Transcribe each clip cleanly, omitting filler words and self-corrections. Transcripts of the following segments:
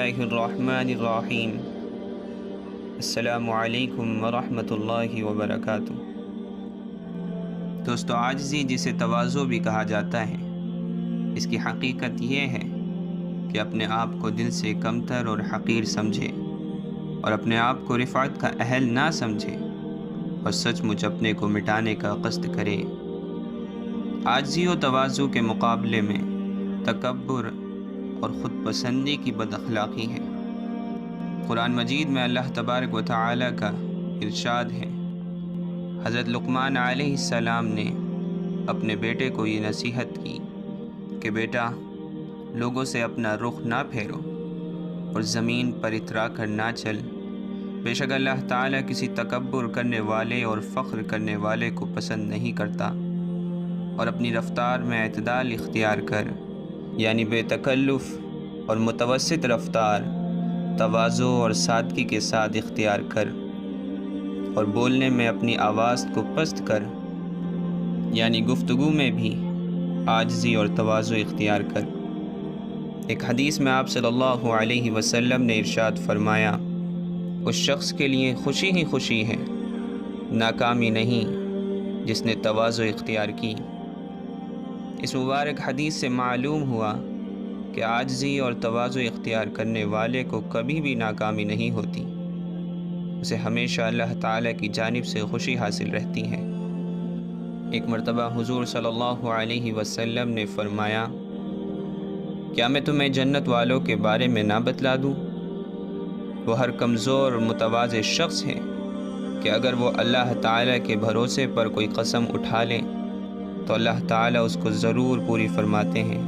اللہ الرحمن الرحیم۔ السلام علیکم ورحمۃ اللہ وبرکاتہ۔ دوستو، عاجزی جسے تواضع بھی کہا جاتا ہے، اس کی حقیقت یہ ہے کہ اپنے آپ کو دل سے کمتر اور حقیر سمجھے اور اپنے آپ کو رفعت کا اہل نہ سمجھے اور سچ مچ اپنے کو مٹانے کا قصد کرے۔ عاجزی و تواضع کے مقابلے میں تکبر اور خود پسندی کی بد اخلاقی ہے۔ قرآن مجید میں اللہ تبارک و تعالی کا ارشاد ہے۔ حضرت لقمان علیہ السلام نے اپنے بیٹے کو یہ نصیحت کی کہ بیٹا، لوگوں سے اپنا رخ نہ پھیرو اور زمین پر اترا کر نہ چل۔ بے شک اللہ تعالیٰ کسی تکبر کرنے والے اور فخر کرنے والے کو پسند نہیں کرتا، اور اپنی رفتار میں اعتدال اختیار کر، یعنی بے تکلف اور متوسط رفتار، تواضع اور سادگی کے ساتھ اختیار کر، اور بولنے میں اپنی آواز کو پست کر، یعنی گفتگو میں بھی عاجزی اور تواضع اختیار کر۔ ایک حدیث میں آپ صلی اللہ علیہ وسلم نے ارشاد فرمایا، اس شخص کے لیے خوشی ہی خوشی ہے، ناکامی نہیں، جس نے تواضع اختیار کی۔ اس مبارک حدیث سے معلوم ہوا کہ عاجزی اور تواضع اختیار کرنے والے کو کبھی بھی ناکامی نہیں ہوتی، اسے ہمیشہ اللہ تعالیٰ کی جانب سے خوشی حاصل رہتی ہے۔ ایک مرتبہ حضور صلی اللہ علیہ وسلم نے فرمایا، کیا میں تمہیں جنت والوں کے بارے میں نہ بتلا دوں؟ وہ ہر کمزور اور متواضع شخص ہے کہ اگر وہ اللہ تعالیٰ کے بھروسے پر کوئی قسم اٹھا لے تو اللہ تعالیٰ اس کو ضرور پوری فرماتے ہیں۔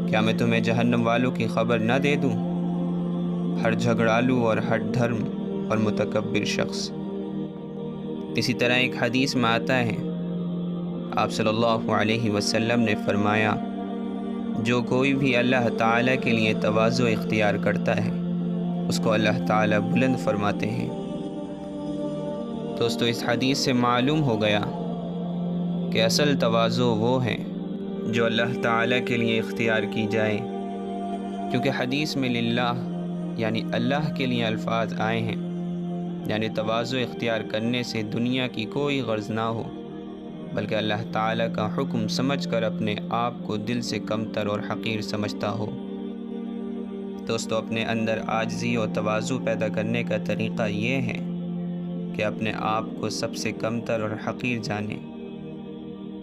کیا میں تمہیں جہنم والوں کی خبر نہ دے دوں؟ ہر جھگڑالو اور ہر دھرم اور متکبر شخص۔ اسی طرح ایک حدیث میں آتا ہے، آپ صلی اللہ علیہ وسلم نے فرمایا، جو کوئی بھی اللہ تعالیٰ کے لیے تواضع اختیار کرتا ہے، اس کو اللہ تعالیٰ بلند فرماتے ہیں۔ دوستو، اس حدیث سے معلوم ہو گیا کہ اصل تواضع وہ ہے جو اللہ تعالیٰ کے لیے اختیار کی جائے، کیونکہ حدیث میں للہ یعنی اللہ کے لیے الفاظ آئے ہیں، یعنی تواضع اختیار کرنے سے دنیا کی کوئی غرض نہ ہو، بلکہ اللہ تعالیٰ کا حکم سمجھ کر اپنے آپ کو دل سے کمتر اور حقیر سمجھتا ہو۔ دوستو، اپنے اندر عاجزی اور تواضع پیدا کرنے کا طریقہ یہ ہے کہ اپنے آپ کو سب سے کمتر اور حقیر جانیں،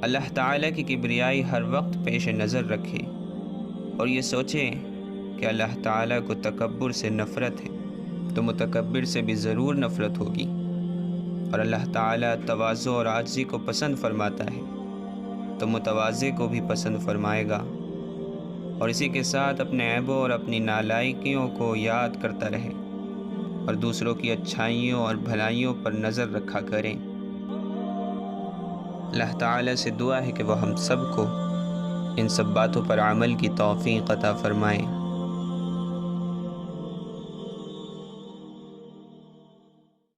اللہ تعالیٰ کی کبریائی ہر وقت پیش نظر رکھے، اور یہ سوچے کہ اللہ تعالیٰ کو تکبر سے نفرت ہے تو متکبر سے بھی ضرور نفرت ہوگی، اور اللہ تعالیٰ تواضع اور عاجزی کو پسند فرماتا ہے تو متواضع کو بھی پسند فرمائے گا، اور اسی کے ساتھ اپنے عیبوں اور اپنی نالائکیوں کو یاد کرتا رہے اور دوسروں کی اچھائیوں اور بھلائیوں پر نظر رکھا کریں۔ اللہ تعالیٰ سے دعا ہے کہ وہ ہم سب کو ان سب باتوں پر عمل کی توفیق عطا فرمائے۔